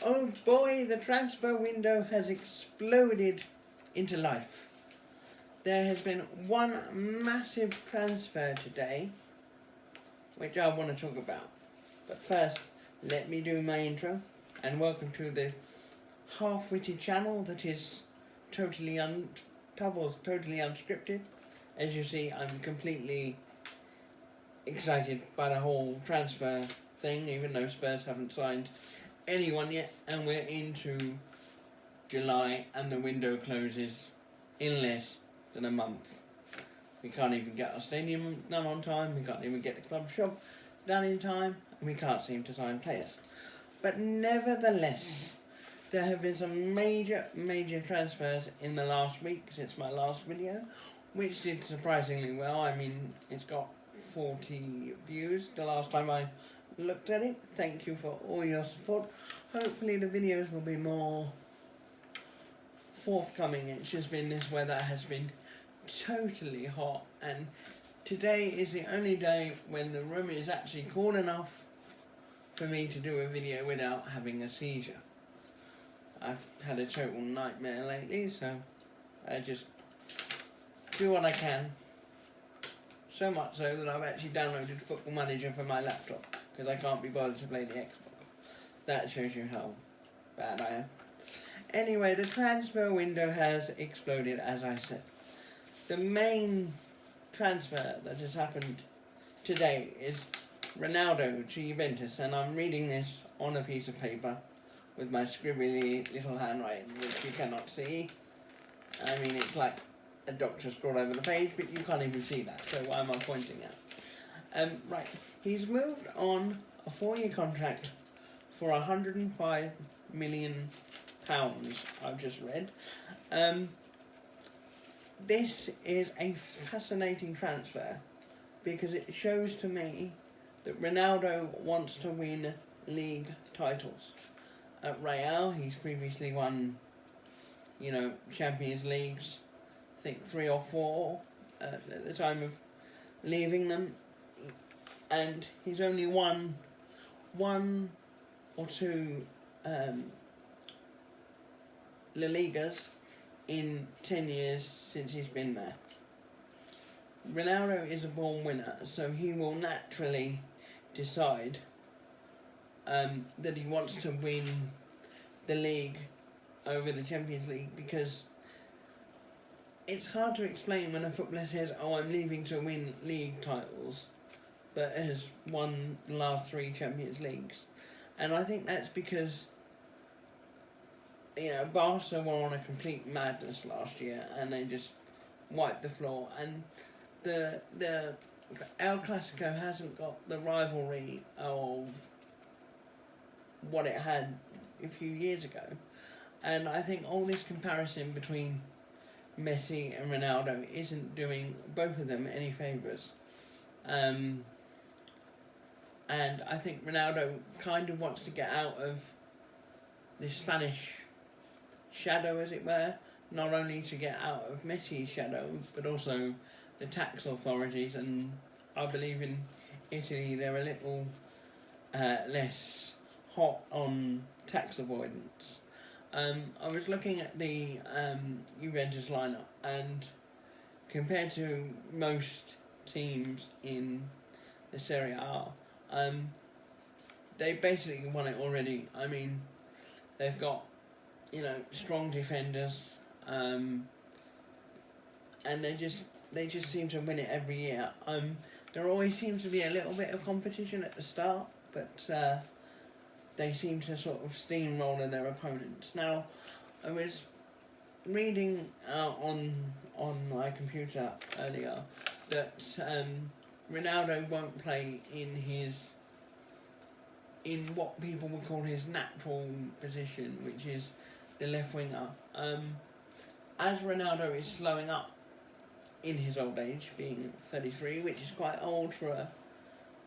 Oh boy, the transfer window has exploded into life. There has been one massive transfer today, which I want to talk about. But first, let me do my intro, and welcome to the half-witted channel that is totally unscripted. As you see, I'm completely excited by the whole transfer thing, even though Spurs haven't signed anyone yet, and we're into July and the window closes in less than a month. We can't even get our stadium done on time, we can't even get the club shop done in time, and we can't seem to sign players. But nevertheless, there have been some major transfers in the last week since my last video, which did surprisingly well. I mean, it's got 40 views the last time I looked at it. Thank you for all your support. Hopefully the videos will be more forthcoming. It's just been this weather has been totally hot, and today is the only day when the room is actually cool enough for me to do a video without having a seizure. I've had a total nightmare lately, so I just do what I can. So much so that I've actually downloaded Football Manager for my laptop, because I can't be bothered to play the Xbox. That shows you how bad I am. Anyway, the transfer window has exploded, as I said. The main transfer that has happened today is Ronaldo to Juventus, and I'm reading this on a piece of paper with my scribbly little handwriting, which you cannot see. I mean, it's like a doctor scrawled over the page, but you can't even see that, so why am I pointing at? Right, he's moved on a 4-year contract for £105 million, I've just read. This is a fascinating transfer because it shows to me that Ronaldo wants to win league titles. At Real, he's previously won, Champions Leagues, I think 3 or 4 at the time of leaving them, and he's only won 1 or 2 La Ligas in 10 years since he's been there. Ronaldo is a born winner, so he will naturally decide that he wants to win the league over the Champions League, because it's hard to explain when a footballer says, oh, I'm leaving to win league titles, but has won the last 3 Champions Leagues. And I think that's because Barca were on a complete madness last year, and they just wiped the floor. And the El Clasico hasn't got the rivalry of what it had a few years ago. And I think all this comparison between Messi and Ronaldo isn't doing both of them any favours. And I think Ronaldo kind of wants to get out of the Spanish shadow, as it were, not only to get out of Messi's shadow, but also the tax authorities, and I believe in Italy they're a little less hot on tax avoidance. I was looking at the Juventus lineup, and compared to most teams in the Serie A, they basically won it already. I mean, they've got strong defenders, and they just seem to win it every year. There always seems to be a little bit of competition at the start, but they seem to sort of steamroller their opponents. Now, I was reading on my computer earlier that Ronaldo won't play in what people would call his natural position, which is the left winger. As Ronaldo is slowing up in his old age, being 33, which is quite old for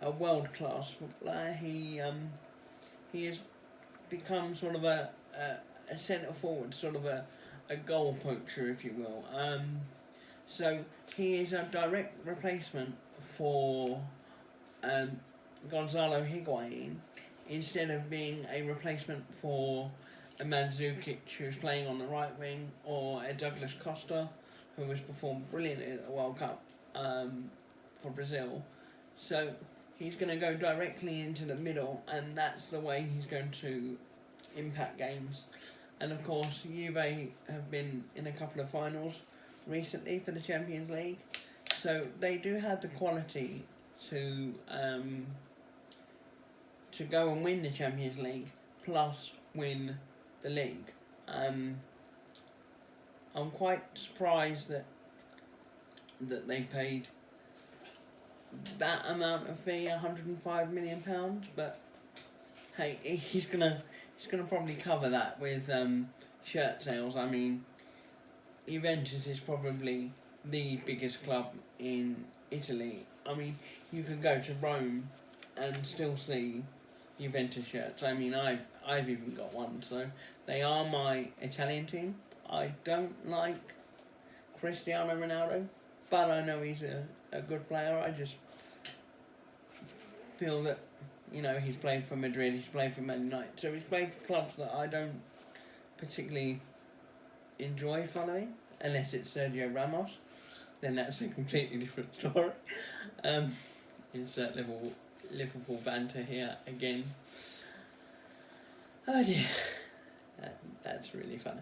a world-class footballer, he has become sort of a centre forward, sort of a goal poacher, if you will. So he is a direct replacement for Gonzalo Higuain. instead of being a replacement for a Mandzukic who's playing on the right wing, or a Douglas Costa who has performed brilliantly at the World Cup for Brazil. So he's going to go directly into the middle, and that's the way he's going to impact games. And of course, Juve have been in a couple of finals recently for the Champions League, so they do have the quality to go and win the Champions League, plus win the league. I'm quite surprised that they paid that amount of fee, £105 million, but hey, he's gonna probably cover that with shirt sales. I mean, Juventus is probably the biggest club in Italy. I mean, you can go to Rome and still see Juventus shirts. I mean, I've even got one, so they are my Italian team. I don't like Cristiano Ronaldo, but I know he's a good player. I just feel that, you know, he's played for Madrid, he's played for Man United, so he's played for clubs that I don't particularly enjoy following, unless it's Sergio Ramos. Then that's a completely different story. Insert Liverpool banter here again. Oh dear, that's really fun.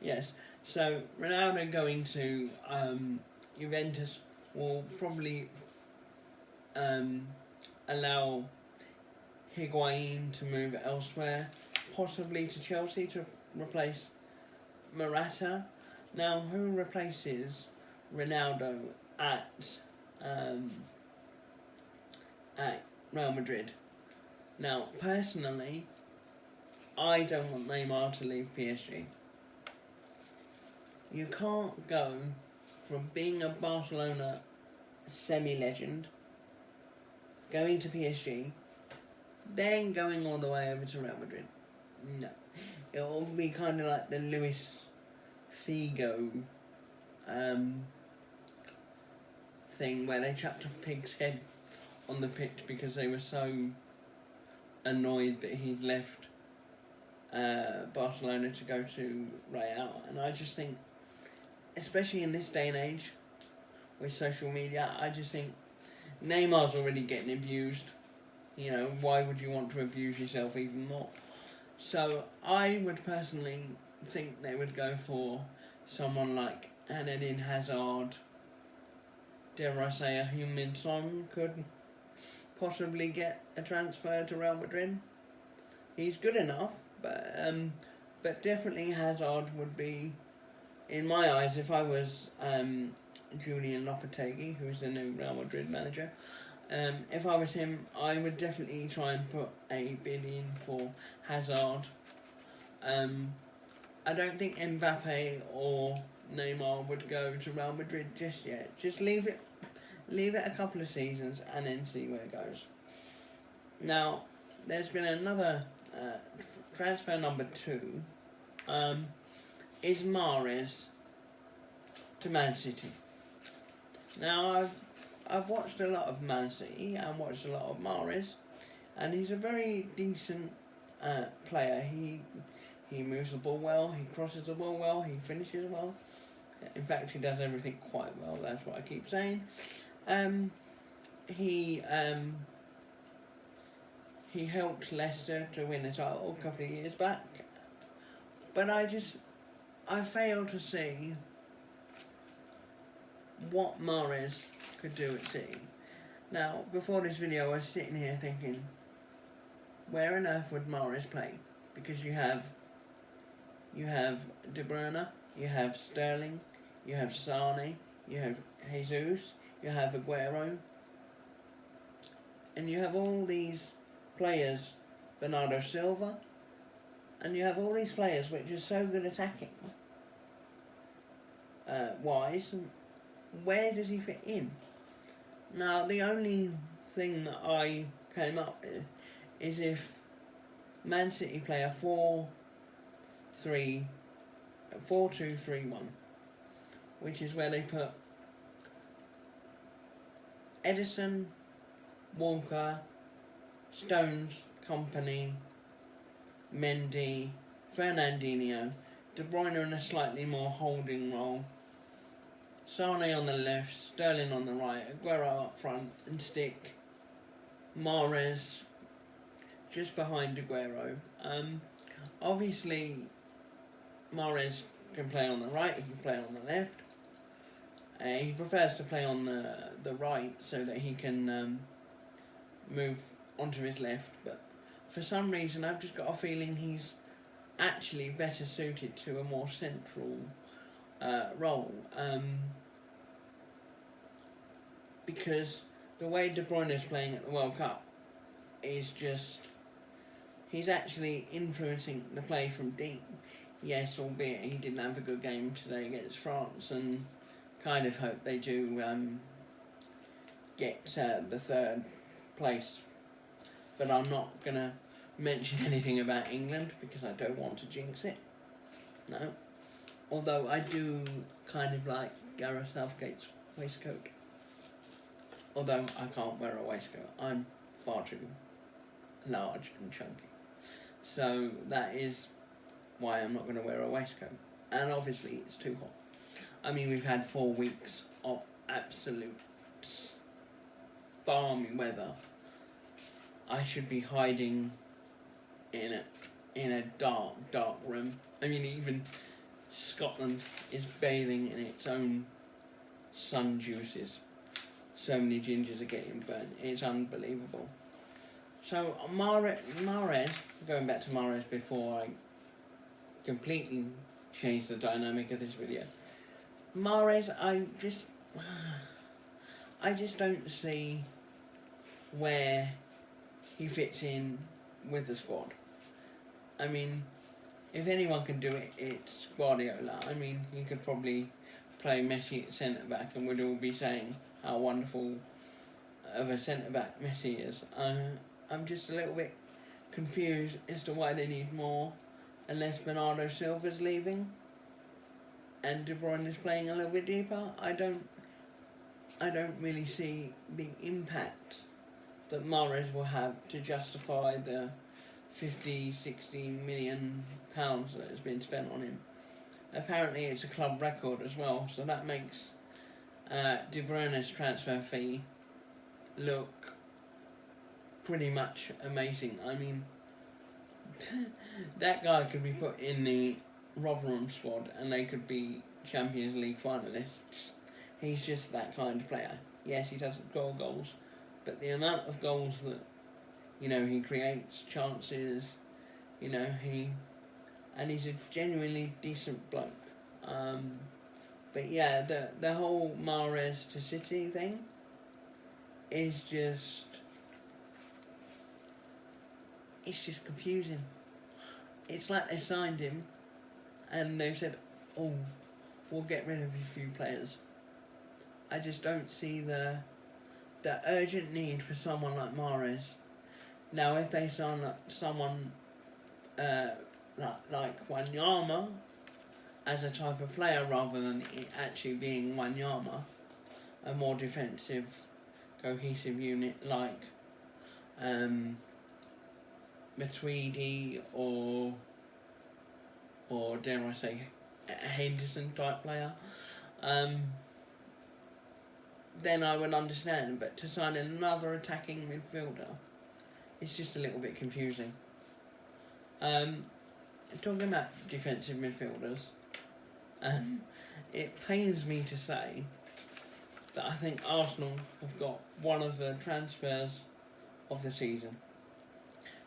Yes, so Ronaldo going to Juventus will probably allow Higuain to move elsewhere, possibly to Chelsea to replace Morata. Now, who replaces Ronaldo at Real Madrid? Now, personally, I don't want Neymar to leave PSG. You can't go from being a Barcelona semi-legend, going to PSG, then going all the way over to Real Madrid. No. It will be kind of like the Luis Figo thing, where they chucked a pig's head on the pitch because they were so annoyed that he'd left Barcelona to go to Real. And I just think, especially in this day and age with social media, I just think Neymar's already getting abused. You know, why would you want to abuse yourself even more? So I would personally think they would go for someone like Eden Hazard. Dare I say, a Heung-min Son could possibly get a transfer to Real Madrid. He's good enough, but definitely Hazard would be, in my eyes, if I was Julian Lopetegui, who's the new Real Madrid manager, if I was him, I would definitely try and put a bid in for Hazard. I don't think Mbappe or Neymar would go to Real Madrid just yet. Just leave it a couple of seasons and then see where it goes. Now, there's been another transfer number 2. Is Mahrez to Man City. Now, I've watched a lot of Man City and watched a lot of Mahrez, and he's a very decent player. He moves the ball well, he crosses the ball well, he finishes well. In fact, he does everything quite well, that's what I keep saying. He helped Leicester to win the title a couple of years back, but I fail to see what Mahrez could do at City. Now, before this video, I was sitting here thinking, where on earth would Mahrez play? Because you have De Bruyne, you have Sterling, you have Sane, you have Jesus, you have Aguero, and you have all these players, Bernardo Silva, and you have all these players which are so good attacking wise. Where does he fit in? Now, the only thing that I came up with is if Man City play a 4-2-3-1, which is where they put Ederson, Walker, Stones Kompany, Mendy, Fernandinho, De Bruyne in a slightly more holding role, Sane on the left, Sterling on the right, Aguero up front and stick Mahrez just behind Aguero. Obviously, Mahrez can play on the right, he can play on the left. He prefers to play on the right so that he can move onto his left, but for some reason I've just got a feeling he's actually better suited to a more central role. Because the way De Bruyne is playing at the World Cup is just, he's actually influencing the play from deep. Yes, albeit he didn't have a good game today against France, and kind of hope they do get the third place. But I'm not going to mention anything about England because I don't want to jinx it. No. Although I do kind of like Gareth Southgate's waistcoat. Although I can't wear a waistcoat. I'm far too large and chunky. So that is why I'm not going to wear a waistcoat. And obviously it's too hot. I mean, we've had 4 weeks of absolute balmy weather. I should be hiding in a dark room. I mean, even Scotland is bathing in its own sun juices. So many gingers are getting burnt. It's unbelievable. So Mahrez, going back to Mahrez before I completely change the dynamic of this video. Mahrez, I just don't see where he fits in with the squad. I mean, if anyone can do it, it's Guardiola. I mean, he could probably play Messi at centre-back and we'd all be saying how wonderful of a centre-back Messi is. I'm just a little bit confused as to why they need more, unless Bernardo Silva's leaving and De Bruyne is playing a little bit deeper. I don't really see the impact that Mahrez will have to justify the 50-60 million pounds that has been spent on him. Apparently it's a club record as well, so that makes De Bruyne's transfer fee look pretty much amazing. I mean, that guy could be put in the Rotherham squad and they could be Champions League finalists. He's just that kind of player. Yes, he doesn't score goals, but the amount of goals that, you know, he creates, chances, you know, and he's a genuinely decent bloke. But yeah, the whole Mahrez to City thing is just, it's just confusing. It's like they've signed him and they've said, oh, we'll get rid of a few players. I just don't see the urgent need for someone like Mahrez. Now, if they sign someone like Wanyama as a type of player rather than it actually being Wanyama, a more defensive, cohesive unit like Matuidi or dare I say a Henderson type player, then I would understand. But to sign another attacking midfielder, it's just a little bit confusing. Talking about defensive midfielders, it pains me to say that I think Arsenal have got one of the transfers of the season.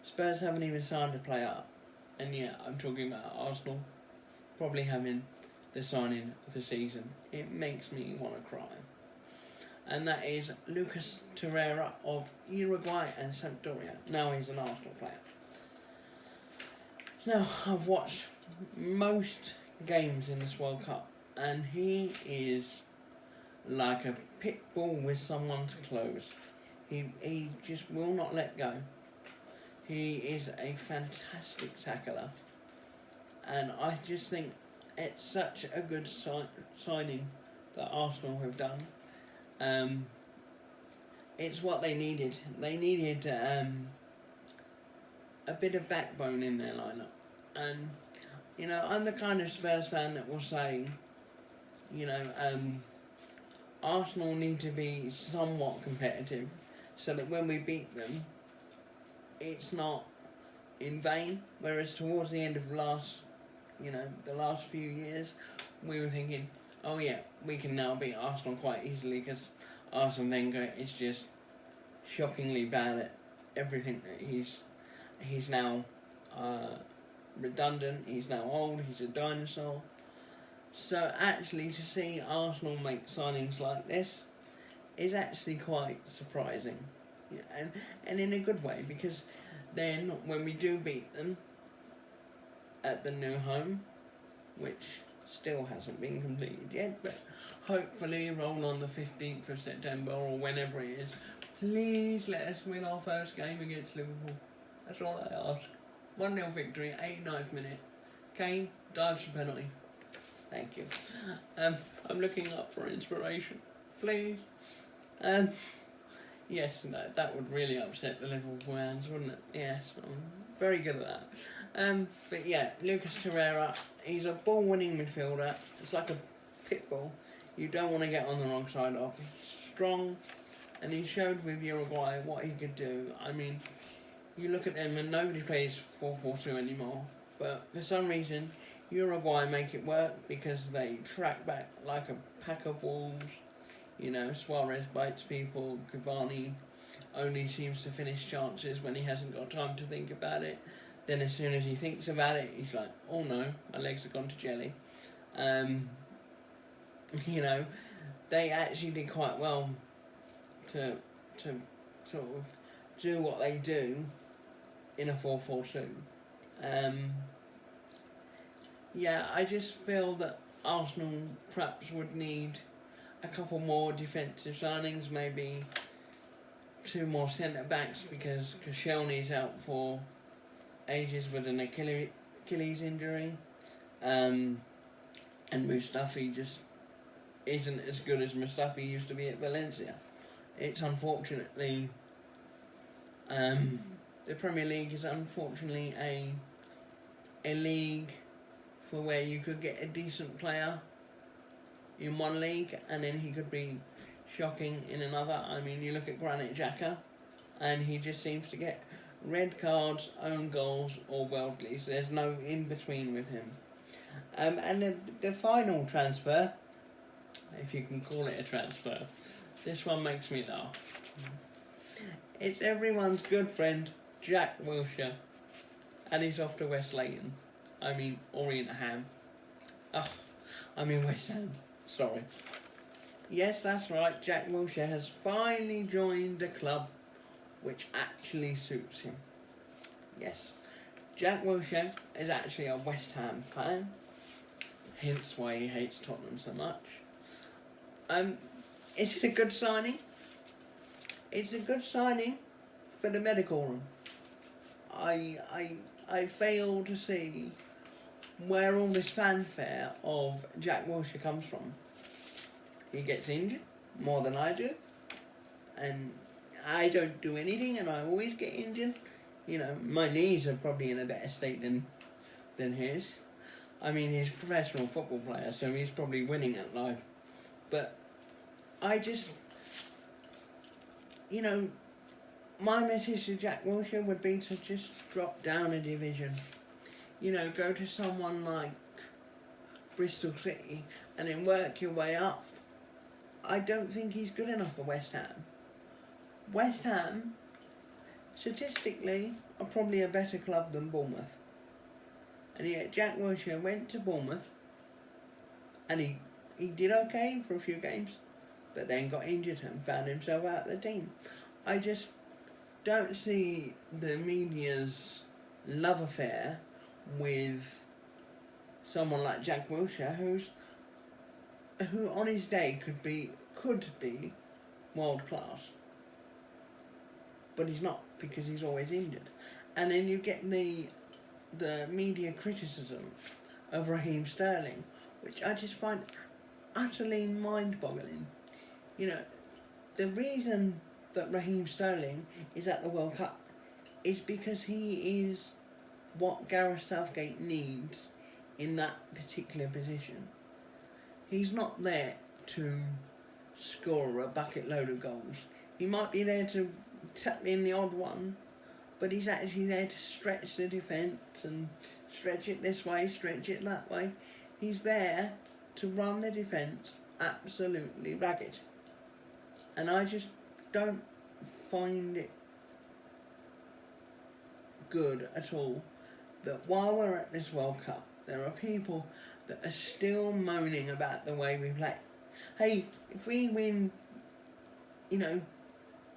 Spurs haven't even signed a player, and yet I'm talking about Arsenal probably having the signing of the season. It makes me want to cry. And that is Lucas Torreira of Uruguay and Sampdoria. Now he's an Arsenal player. Now, I've watched most games in this World Cup, and he is like a pit bull with someone's clothes. He just will not let go. He is a fantastic tackler, and I just think it's such a good signing that Arsenal have done. It's what they needed. They needed a bit of backbone in their lineup. And, you know, I'm the kind of Spurs fan that will say, you know, Arsenal need to be somewhat competitive so that when we beat them, it's not in vain. Whereas towards the end of the last few years, we were thinking, oh yeah, we can now beat Arsenal quite easily because Arsene Wenger is just shockingly bad at everything that he's now redundant, he's now old, he's a dinosaur. So actually to see Arsenal make signings like this is actually quite surprising. Yeah, and in a good way, because then when we do beat them at the new home, which still hasn't been completed yet, but hopefully roll on the 15th of September or whenever it is, please let us win our first game against Liverpool. That's all I ask. 1-0 victory, 89th minute. Kane dives for penalty. Thank you. I'm looking up for inspiration. Please. Yes, no, that would really upset the Liverpool fans, wouldn't it? Yes, I'm very good at that. But yeah, Lucas Torreira, he's a ball-winning midfielder. It's like a pit bull. You don't want to get on the wrong side of. He's strong, and he showed with Uruguay what he could do. I mean, you look at them and nobody plays 4-4-2 anymore. But for some reason, Uruguay make it work because they track back like a pack of wolves. You know, Suarez bites people, Cavani only seems to finish chances when he hasn't got time to think about it. Then as soon as he thinks about it, he's like, oh no, my legs have gone to jelly. You know, they actually did quite well to sort of do what they do in a 4-4-2. Yeah, I just feel that Arsenal perhaps would need a couple more defensive signings, maybe 2 more centre-backs, because Koscielny's out for ages with an Achilles injury, and Mustafi just isn't as good as Mustafi used to be at Valencia. It's unfortunately, the Premier League is unfortunately a league for where you could get a decent player in one league and then he could be shocking in another. I mean, you look at Granit Xhaka and he just seems to get red cards, own goals or worldlies. There's no in between with him. And the final transfer, if you can call it a transfer, this one makes me laugh. It's everyone's good friend Jack Wilshere, and he's off to West Leighton. I mean Orient Ham. West Ham. Sorry. Yes, that's right. Jack Wilshere has finally joined a club which actually suits him. Yes, Jack Wilshere is actually a West Ham fan, hence why he hates Tottenham so much. Is it a good signing? It's a good signing for the medical room. I fail to see where all this fanfare of Jack Wilshere comes from. He gets injured more than I do, and I don't do anything and I always get injured. You know, my knees are probably in a better state than his. I mean, he's a professional football player, so he's probably winning at life. But I just, you know, my message to Jack Wilshere would be to just drop down a division. You know, go to someone like Bristol City and then work your way up. I don't think he's good enough for West Ham. West Ham, statistically, are probably a better club than Bournemouth. And yet Jack Wilshere went to Bournemouth and he did okay for a few games, but then got injured and found himself out of the team. I just don't see the media's love affair with someone like Jack Wilshere, who on his day could be world class, but he's not because he's always injured. And then you get the media criticism of Raheem Sterling, which I just find utterly mind-boggling. You know, the reason that Raheem Sterling is at the World Cup is because he is what Gareth Southgate needs in that particular position. He's not there to score a bucket load of goals. He might be there to tap in the odd one, but he's actually there to stretch the defence and stretch it this way, stretch it that way. He's there to run the defence absolutely ragged. And I just don't find it good at all that while we're at this World Cup, there are people that are still moaning about the way we play. Hey, if we win,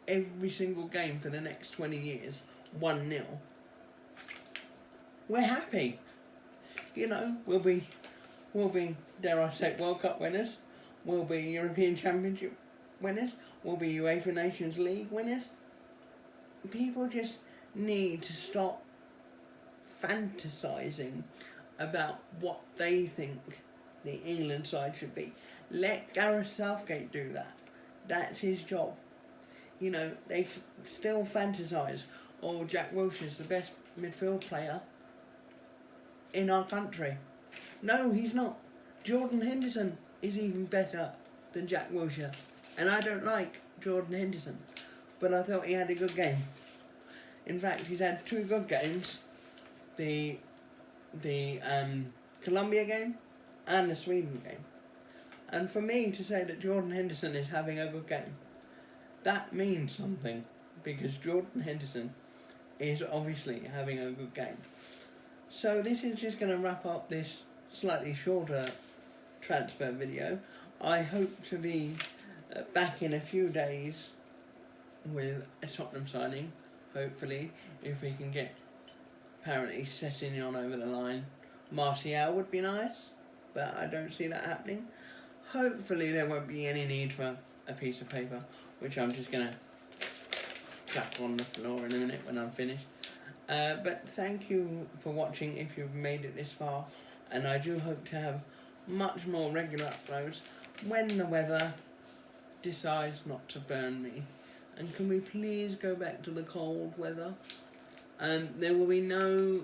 every single game for the next 20 years, 1-0, we're happy. We'll be, dare I say, World Cup winners. We'll be European Championship winners. We'll be UEFA Nations League winners. People just need to stop fantasising about what they think the England side should be. Let Gareth Southgate do that. That's his job. They still fantasise, oh, Jack Wilshere's the best midfield player in our country. No, he's not. Jordan Henderson is even better than Jack Wilshere. And I don't like Jordan Henderson, but I thought he had a good game. In fact, he's had 2 good games. The Colombia game and the Sweden game. And for me to say that Jordan Henderson is having a good game, that means something, because Jordan Henderson is obviously having a good game. So this is just going to wrap up this slightly shorter transfer video. I hope to be back in a few days with a Tottenham signing, hopefully, if we can get apparently Sessegnon over the line. Martial would be nice, but I don't see that happening. Hopefully there won't be any need for a piece of paper, which I'm just going to chuck on the floor in a minute when I'm finished. But thank you for watching if you've made it this far, and I do hope to have much more regular uploads when the weather decides not to burn me. And can we please go back to the cold weather? There will be no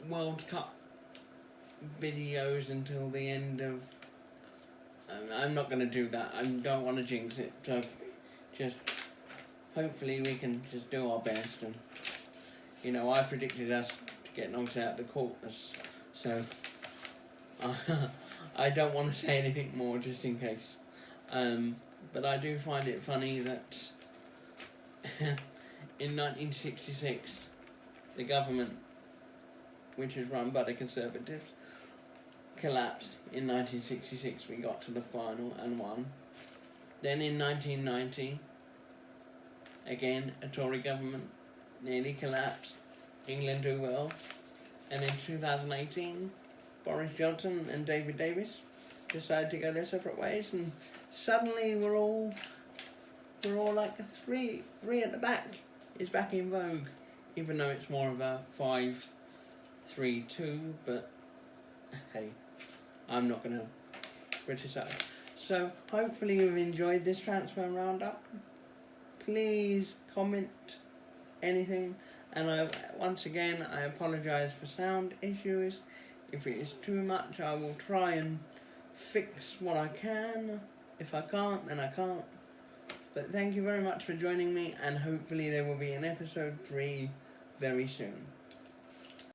World Cup videos until the end of... I'm not going to do that. I don't want to jinx it. So just hopefully we can just do our best. And I predicted us to get knocked out of the quarters, so I don't want to say anything more just in case. But I do find it funny that in 1966 the government, which was run by the Conservatives, collapsed. In 1966 we got to the final and won. Then in 1990, again a Tory government, nearly collapsed. England do well. And in 2018, Boris Johnson and David Davis decided to go their separate ways, and suddenly we're all like a three at the back is back in vogue, even though it's more of a 5-3-2. But hey, I'm not going to criticise. So hopefully you've enjoyed this transfer roundup. Please comment anything, and once again I apologise for sound issues. If it is too much, I will try and fix what I can. If I can't, then I can't. But thank you very much for joining me, and hopefully there will be an episode 3 very soon.